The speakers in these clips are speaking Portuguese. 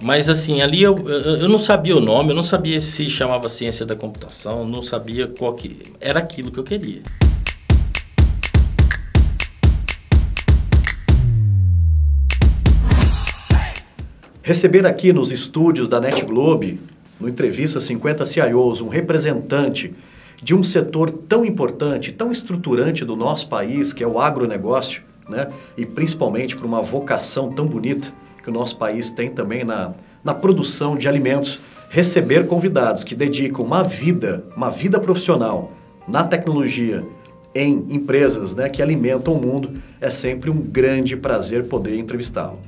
Mas assim, ali eu não sabia o nome, eu não sabia se chamava ciência da computação, não sabia qual que era aquilo que eu queria. Receber aqui nos estúdios da NetGlobe, no Entrevista 50 CIOs, um representante de um setor tão importante, tão estruturante do nosso país, que é o agronegócio, né? E principalmente por uma vocação tão bonita que o nosso país tem também na produção de alimentos, receber convidados que dedicam uma vida profissional na tecnologia, em empresas, né, que alimentam o mundo, é sempre um grande prazer poder entrevistá-lo.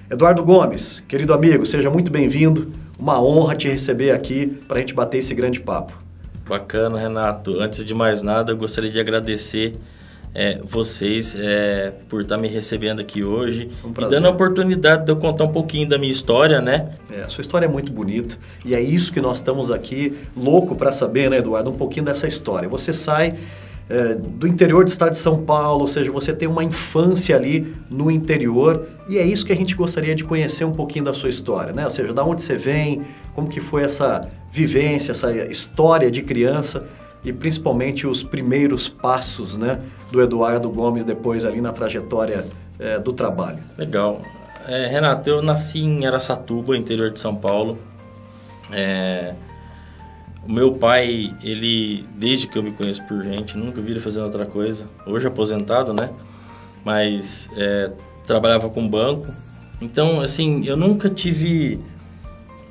Eduardo Gomes, querido amigo, seja muito bem-vindo. Uma honra te receber aqui para a gente bater esse grande papo. Bacana, Renato. Antes de mais nada, eu gostaria de agradecer vocês por estar me recebendo aqui hoje e dando a oportunidade de eu contar um pouquinho da minha história, né? A sua história é muito bonita e é isso que nós estamos aqui louco para saber, né, Eduardo? Um pouquinho dessa história. Você sai do interior do estado de São Paulo, ou seja, você tem uma infância ali no interior e é isso que a gente gostaria de conhecer um pouquinho da sua história, né? Ou seja, da onde você vem, como que foi essa vivência, essa história de criança e principalmente os primeiros passos, né, do Eduardo Gomes depois ali na trajetória do trabalho. Legal. Renato, eu nasci em Araçatuba, interior de São Paulo. O meu pai, ele, desde que eu me conheço por gente, nunca vi ele fazendo outra coisa. Hoje aposentado, né? Mas trabalhava com banco. Então, assim, eu nunca tive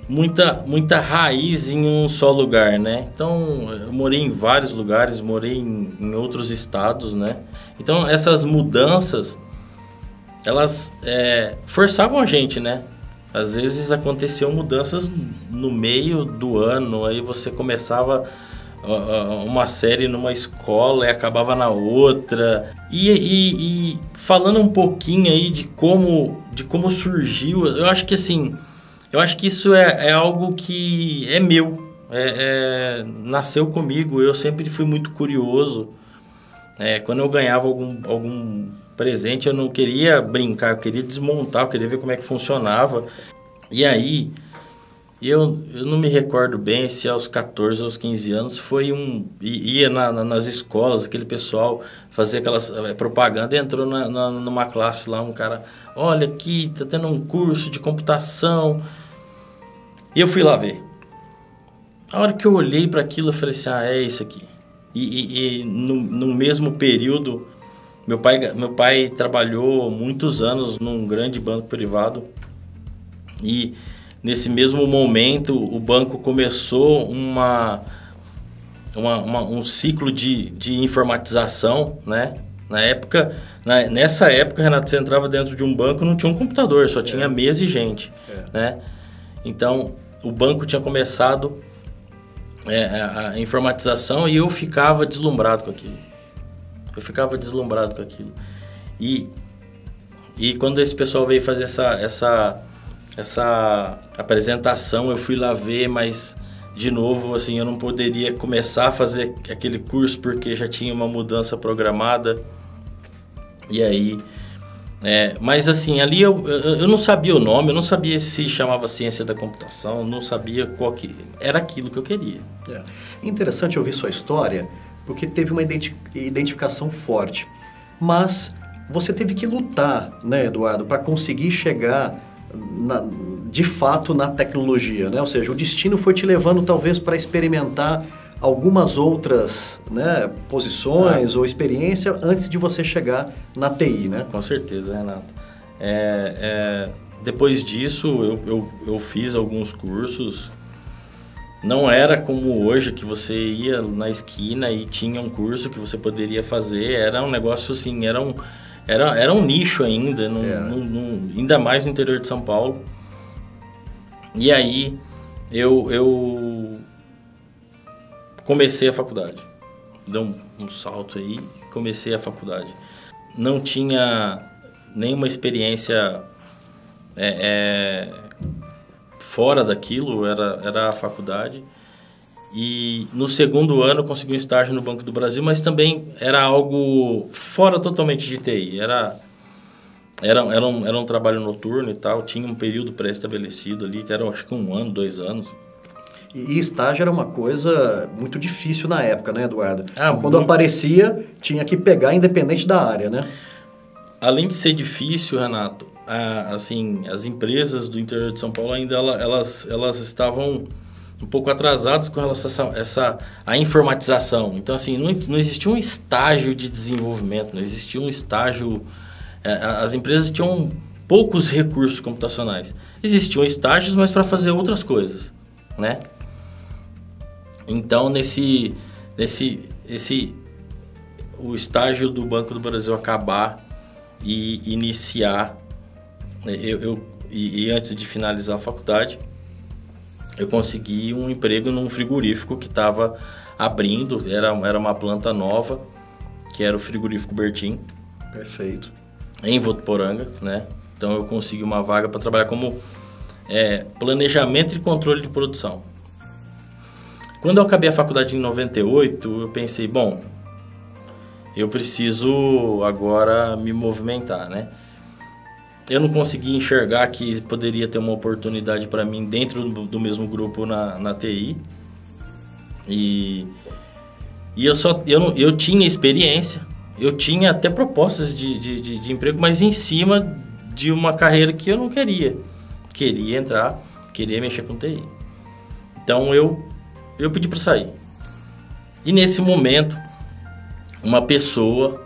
muita raiz em um só lugar, né? Então, eu morei em vários lugares, morei em outros estados, né? Então, essas mudanças, elas forçavam a gente, né? Às vezes aconteciam mudanças no meio do ano, aí você começava uma série numa escola e acabava na outra. E falando um pouquinho aí de como surgiu, eu acho que assim, isso é algo que é meu, nasceu comigo. Eu sempre fui muito curioso. Quando eu ganhava algum presente, eu não queria brincar, eu queria desmontar, eu queria ver como é que funcionava. E aí, eu não me recordo bem se aos 14 ou aos 15 anos ia nas escolas, aquele pessoal fazia aquelas propaganda, entrou numa classe lá, um cara, olha aqui, tá tendo um curso de computação. E eu fui lá ver. A hora que eu olhei para aquilo, eu falei assim, é isso aqui. E no mesmo período, meu pai trabalhou muitos anos num grande banco privado e nesse mesmo momento o banco começou um ciclo de informatização, né? Nessa época, Renato, você entrava dentro de um banco, não tinha um computador, só tinha mesa e gente, né? Então, o banco tinha começado a informatização e eu ficava deslumbrado com aquilo. E quando esse pessoal veio fazer essa apresentação, eu fui lá ver, mas, de novo, assim, eu não poderia começar a fazer aquele curso porque já tinha uma mudança programada. E aí... mas, assim, ali eu não sabia o nome, eu não sabia se chamava ciência da computação, não sabia qual que... Era aquilo que eu queria. É interessante ouvir sua história, porque teve uma identificação forte. Mas você teve que lutar, né, Eduardo, para conseguir chegar, de fato, na tecnologia, né? Ou seja, o destino foi te levando, talvez, para experimentar algumas outras, né, posições ou experiência antes de você chegar na TI, né? Com certeza, Renato. Depois disso, eu fiz alguns cursos. Não era como hoje, que você ia na esquina e tinha um curso que você poderia fazer. Era um negócio assim, era um nicho ainda, ainda mais no interior de São Paulo. E aí, eu comecei a faculdade. Dei um salto aí, comecei a faculdade. Não tinha nenhuma experiência fora daquilo, era a faculdade. E no segundo ano eu consegui um estágio no Banco do Brasil, mas também era algo fora totalmente de TI. Era um trabalho noturno e tal, tinha um período pré-estabelecido ali, era acho que 1 ano, 2 anos. E estágio era uma coisa muito difícil na época, né, Eduardo? Quando muito... aparecia, tinha que pegar independente da área, né? Além de ser difícil, Renato, assim, as empresas do interior de São Paulo ainda elas estavam um pouco atrasadas com relação a informatização. Então, assim, não existia um estágio de desenvolvimento, não existia um estágio... As empresas tinham poucos recursos computacionais. Existiam estágios, mas para fazer outras coisas, né? Então, o estágio do Banco do Brasil acabar e iniciar, e antes de finalizar a faculdade, eu consegui um emprego num frigorífico que estava abrindo, era uma planta nova, que era o frigorífico Bertin. Perfeito. Em Votuporanga, né? Então eu consegui uma vaga para trabalhar como planejamento e controle de produção. Quando eu acabei a faculdade em 98, eu pensei, bom, eu preciso agora me movimentar, né? Eu não consegui enxergar que poderia ter uma oportunidade para mim dentro do mesmo grupo na TI. E eu tinha experiência, eu tinha até propostas de emprego, mas em cima de uma carreira que eu não queria. Queria entrar, queria mexer com TI. Então eu pedi para sair. E nesse momento, uma pessoa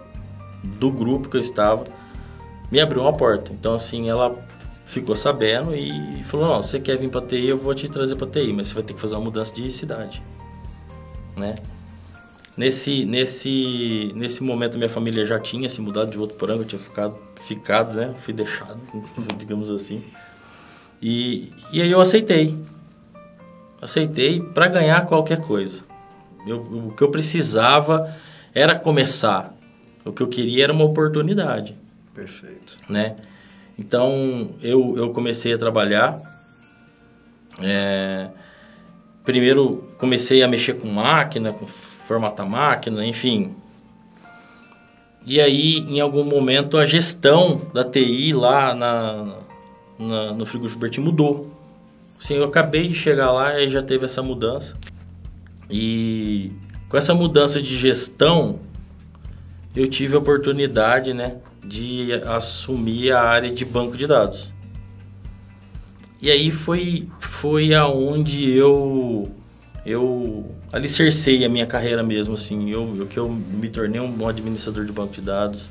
do grupo que eu estava me abriu uma porta. Então, assim, ela ficou sabendo e falou, não, você quer vir para TI, eu vou te trazer para TI, mas você vai ter que fazer uma mudança de cidade, né? Nesse momento, minha família já tinha se mudado de Votuporanga, eu tinha ficado, né? Fui deixado, digamos assim. E aí eu aceitei. Aceitei para ganhar qualquer coisa. O que eu precisava era começar. O que eu queria era uma oportunidade. Perfeito. Né? Então, eu comecei a trabalhar. Primeiro, comecei a mexer com máquina, com formatar máquina, enfim. E aí, em algum momento, a gestão da TI lá no frigorífico Bertin mudou. Assim, eu acabei de chegar lá e já teve essa mudança. E com essa mudança de gestão, eu tive a oportunidade, né, de assumir a área de banco de dados. E aí foi aonde eu alicercei a minha carreira mesmo, assim, que eu me tornei um bom administrador de banco de dados.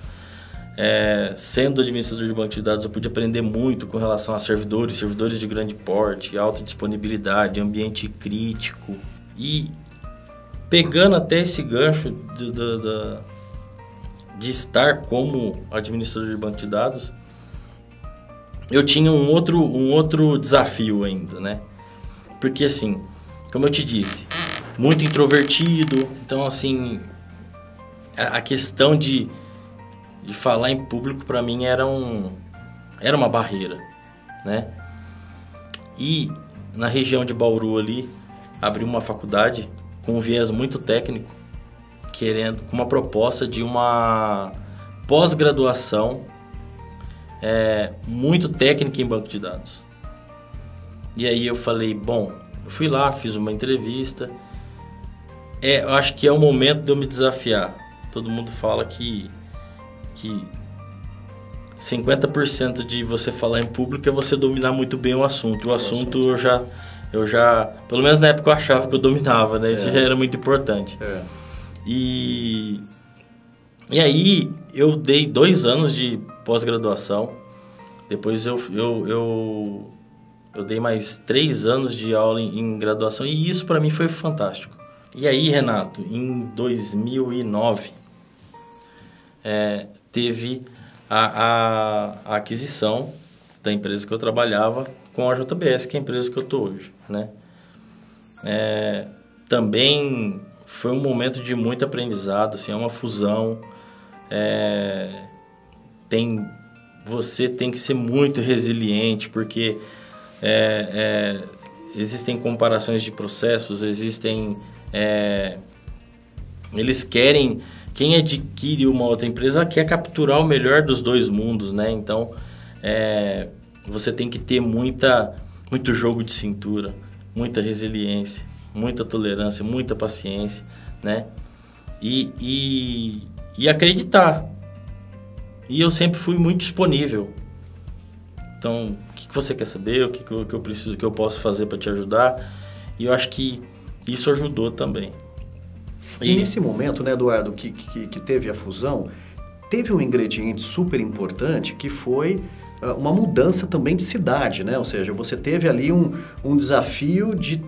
Sendo administrador de banco de dados, eu pude aprender muito com relação a servidores de grande porte, alta disponibilidade, ambiente crítico. E pegando até esse gancho de estar como administrador de banco de dados, eu tinha um outro desafio ainda, né? Porque, assim, como eu te disse, muito introvertido, então, assim, a questão de falar em público para mim era uma barreira, né? E na região de Bauru ali, abri uma faculdade com um viés muito técnico, com uma proposta de uma pós-graduação muito técnica em banco de dados. E aí eu falei, bom, eu fui lá, fiz uma entrevista. Eu acho que é o momento de eu me desafiar. Todo mundo fala que 50% de você falar em público é você dominar muito bem o assunto. O assunto eu já, pelo menos na época eu achava que eu dominava, né? Isso já era muito importante. E aí eu dei 2 anos de pós-graduação. Depois eu dei mais 3 anos de aula em graduação e isso para mim foi fantástico. E aí, Renato, em 2009, teve a aquisição da empresa que eu trabalhava com a JBS, que é a empresa que eu estou hoje, né? Também foi um momento de muito aprendizado, assim, é uma fusão. Você tem que ser muito resiliente, porque existem comparações de processos, eles querem quem adquire uma outra empresa quer capturar o melhor dos dois mundos, né? Então, você tem que ter muito jogo de cintura, muita resiliência, muita tolerância, muita paciência, né? E acreditar. E eu sempre fui muito disponível. Então, o que você quer saber? O que eu preciso, o que eu posso fazer para te ajudar? E eu acho que isso ajudou também. E nesse momento, né, Eduardo, que teve a fusão, teve um ingrediente super importante que foi uma mudança também de cidade, né? Ou seja, você teve ali um desafio de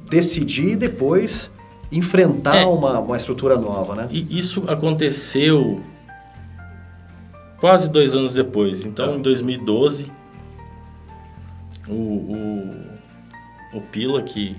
decidir e depois enfrentar uma estrutura nova, né? E isso aconteceu quase 2 anos depois. Então, em 2012, o Pila, que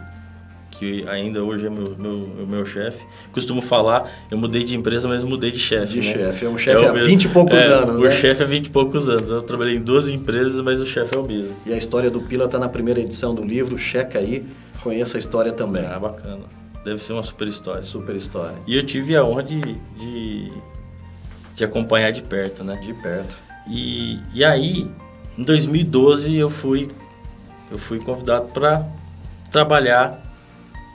ainda hoje é meu chefe, costumo falar, eu mudei de empresa, mas mudei de chefe. É um chefe há 20 e poucos anos, né? O chefe há 20 e poucos anos. Eu trabalhei em 12 empresas, mas o chefe é o mesmo. E a história do Pila está na primeira edição do livro, checa aí, conheça a história também. Ah, bacana. Deve ser uma super história. Super história. E eu tive a honra de acompanhar de perto, né? De perto. E aí, em 2012, eu fui convidado para trabalhar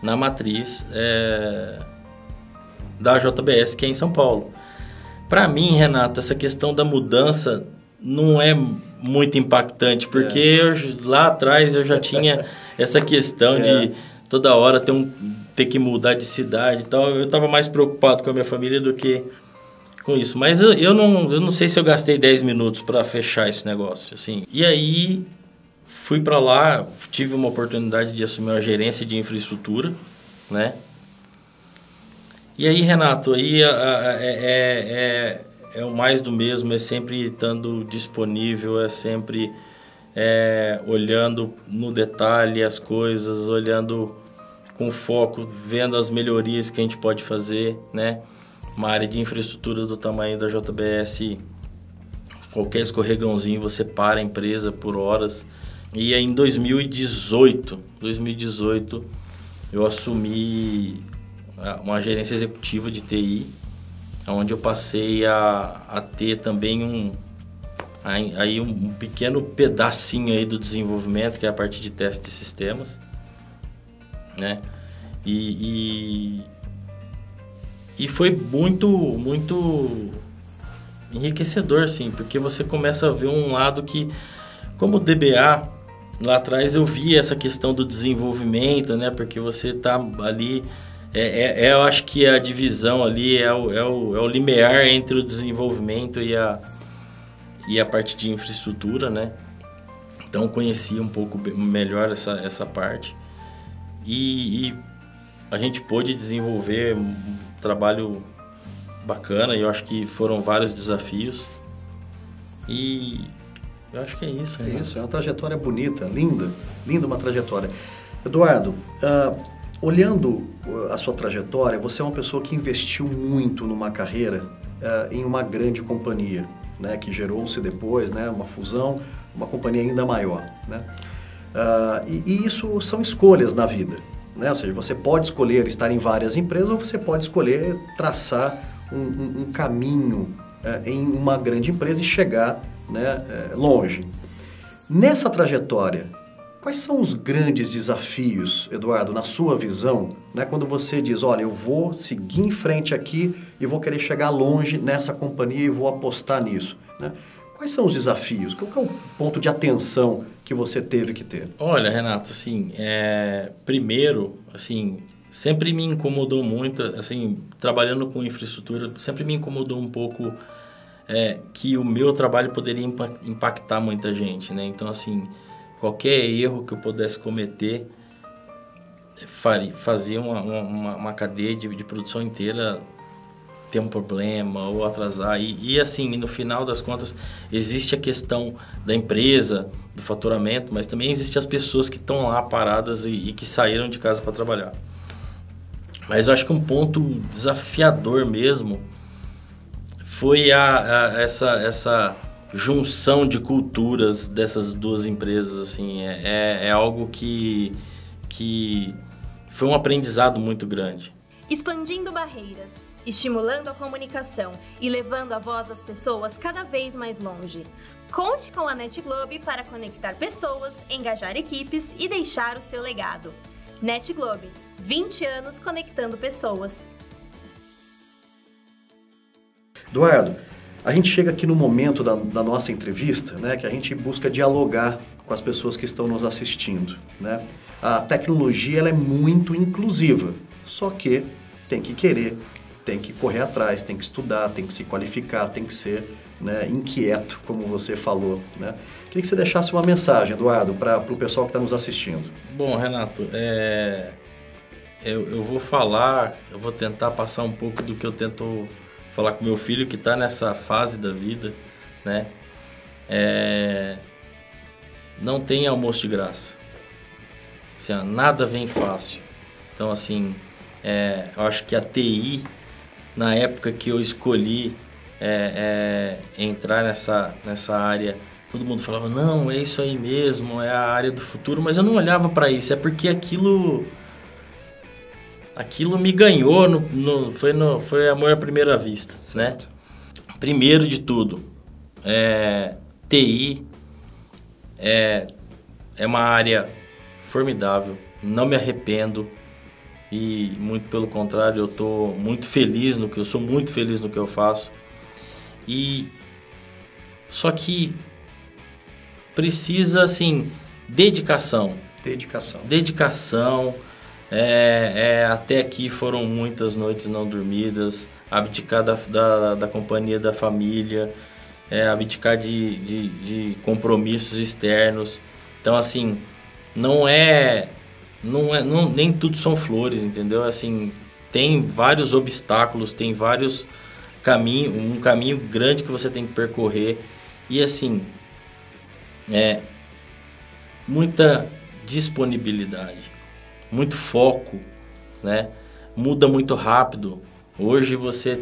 na matriz da JBS, que é em São Paulo. Para mim, Renato, essa questão da mudança não é muito impactante, porque lá atrás eu já tinha essa questão de toda hora ter que mudar de cidade e tal. Eu estava mais preocupado com a minha família do que com isso. Mas eu não sei se eu gastei 10 minutos para fechar esse negócio, assim. E aí fui para lá, tive uma oportunidade de assumir uma gerência de infraestrutura, né? E aí, Renato, aí é o mais do mesmo, é sempre estando disponível, é sempre olhando no detalhe as coisas, olhando com foco, vendo as melhorias que a gente pode fazer, né? Uma área de infraestrutura do tamanho da JBS, qualquer escorregãozinho você para a empresa por horas. E aí, em 2018, eu assumi uma gerência executiva de TI, onde eu passei a ter também um pequeno pedacinho aí do desenvolvimento, que é a parte de teste de sistemas, né? E foi muito enriquecedor, assim, porque você começa a ver um lado que, como DBA, lá atrás eu via essa questão do desenvolvimento, né? Porque você tá ali, eu acho que a divisão ali é o limiar entre o desenvolvimento e a parte de infraestrutura, né? Então eu conhecia um pouco melhor essa parte e a gente pôde desenvolver um trabalho bacana, e eu acho que foram vários desafios e eu acho que é isso. Isso, é uma trajetória bonita, linda uma trajetória. Eduardo, olhando a sua trajetória, você é uma pessoa que investiu muito numa carreira em uma grande companhia, né, que gerou-se depois, né, uma fusão, uma companhia ainda maior, né? E isso são escolhas na vida, né? Ou seja, você pode escolher estar em várias empresas ou você pode escolher traçar um caminho em uma grande empresa e chegar, né, longe. Nessa trajetória, quais são os grandes desafios, Eduardo, na sua visão, né, quando você diz, olha, eu vou seguir em frente aqui e vou querer chegar longe nessa companhia e vou apostar nisso, né? Quais são os desafios? Qual é o ponto de atenção que você teve que ter? Olha, Renato, assim, primeiro, assim, sempre me incomodou muito, assim, trabalhando com infraestrutura, sempre me incomodou um pouco que o meu trabalho poderia impactar muita gente, né? Então, assim, qualquer erro que eu pudesse cometer fazia uma cadeia de produção inteira ter um problema ou atrasar. E assim, no final das contas, existe a questão da empresa, do faturamento, mas também existem as pessoas que estão lá paradas e que saíram de casa para trabalhar. Mas eu acho que um ponto desafiador mesmo foi essa junção de culturas dessas duas empresas. Assim, é algo que foi um aprendizado muito grande. Expandindo barreiras, estimulando a comunicação e levando a voz das pessoas cada vez mais longe. Conte com a NetGlobe para conectar pessoas, engajar equipes e deixar o seu legado. NetGlobe, 20 anos conectando pessoas. Eduardo, a gente chega aqui no momento da nossa entrevista, né, que a gente busca dialogar com as pessoas que estão nos assistindo, né? A tecnologia ela é muito inclusiva, só que tem que querer, tem que correr atrás, tem que estudar, tem que se qualificar, tem que ser, né, inquieto, como você falou, né? Queria que você deixasse uma mensagem, Eduardo, para o pessoal que está nos assistindo. Bom, Renato, eu vou tentar passar um pouco do que eu tento falar com meu filho, que está nessa fase da vida, né? Não tem almoço de graça. Assim, nada vem fácil. Então, assim, eu acho que a TI, na época que eu escolhi entrar nessa área, todo mundo falava, não, é isso aí mesmo, é a área do futuro, mas eu não olhava para isso, é porque aquilo me ganhou, foi amor à primeira vista, né? Primeiro de tudo, TI é uma área formidável, não me arrependo e muito pelo contrário, eu sou muito feliz no que eu faço. Só que precisa, assim, dedicação. Até aqui foram muitas noites não dormidas, abdicar da companhia da família, abdicar de compromissos externos. Então, assim, nem tudo são flores, entendeu? Assim, tem vários obstáculos, tem vários caminhos, um caminho grande que você tem que percorrer. E, assim, muita disponibilidade, muito foco, né? Muda muito rápido. Hoje você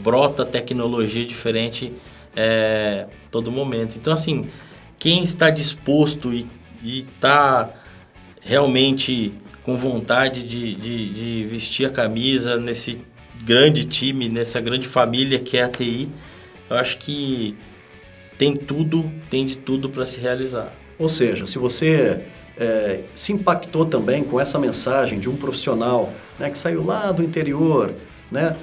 brota tecnologia diferente todo momento. Então, assim, quem está disposto e está realmente com vontade de vestir a camisa nesse grande time, nessa grande família que é a TI, eu acho que tem de tudo para se realizar. Ou seja, se você se impactou também com essa mensagem de um profissional, né, que saiu lá do interior, né,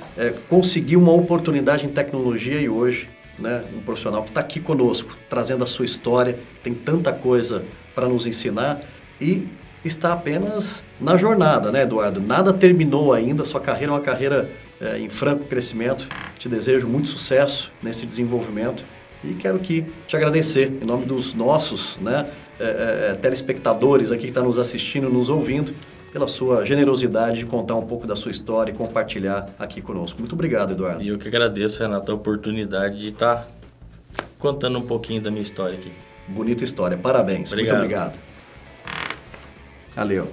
conseguiu uma oportunidade em tecnologia e hoje, né, um profissional que está aqui conosco, trazendo a sua história, tem tanta coisa para nos ensinar e está apenas na jornada, né, Eduardo? Nada terminou ainda, sua carreira é uma carreira em franco crescimento. Te desejo muito sucesso nesse desenvolvimento e quero te agradecer em nome dos nossos, né, telespectadores aqui que estão nos assistindo, nos ouvindo, pela sua generosidade de contar um pouco da sua história e compartilhar aqui conosco. Muito obrigado, Eduardo. E eu que agradeço, Renato, a oportunidade de estar contando um pouquinho da minha história aqui. Bonita história, parabéns. Obrigado. Muito obrigado. Valeu.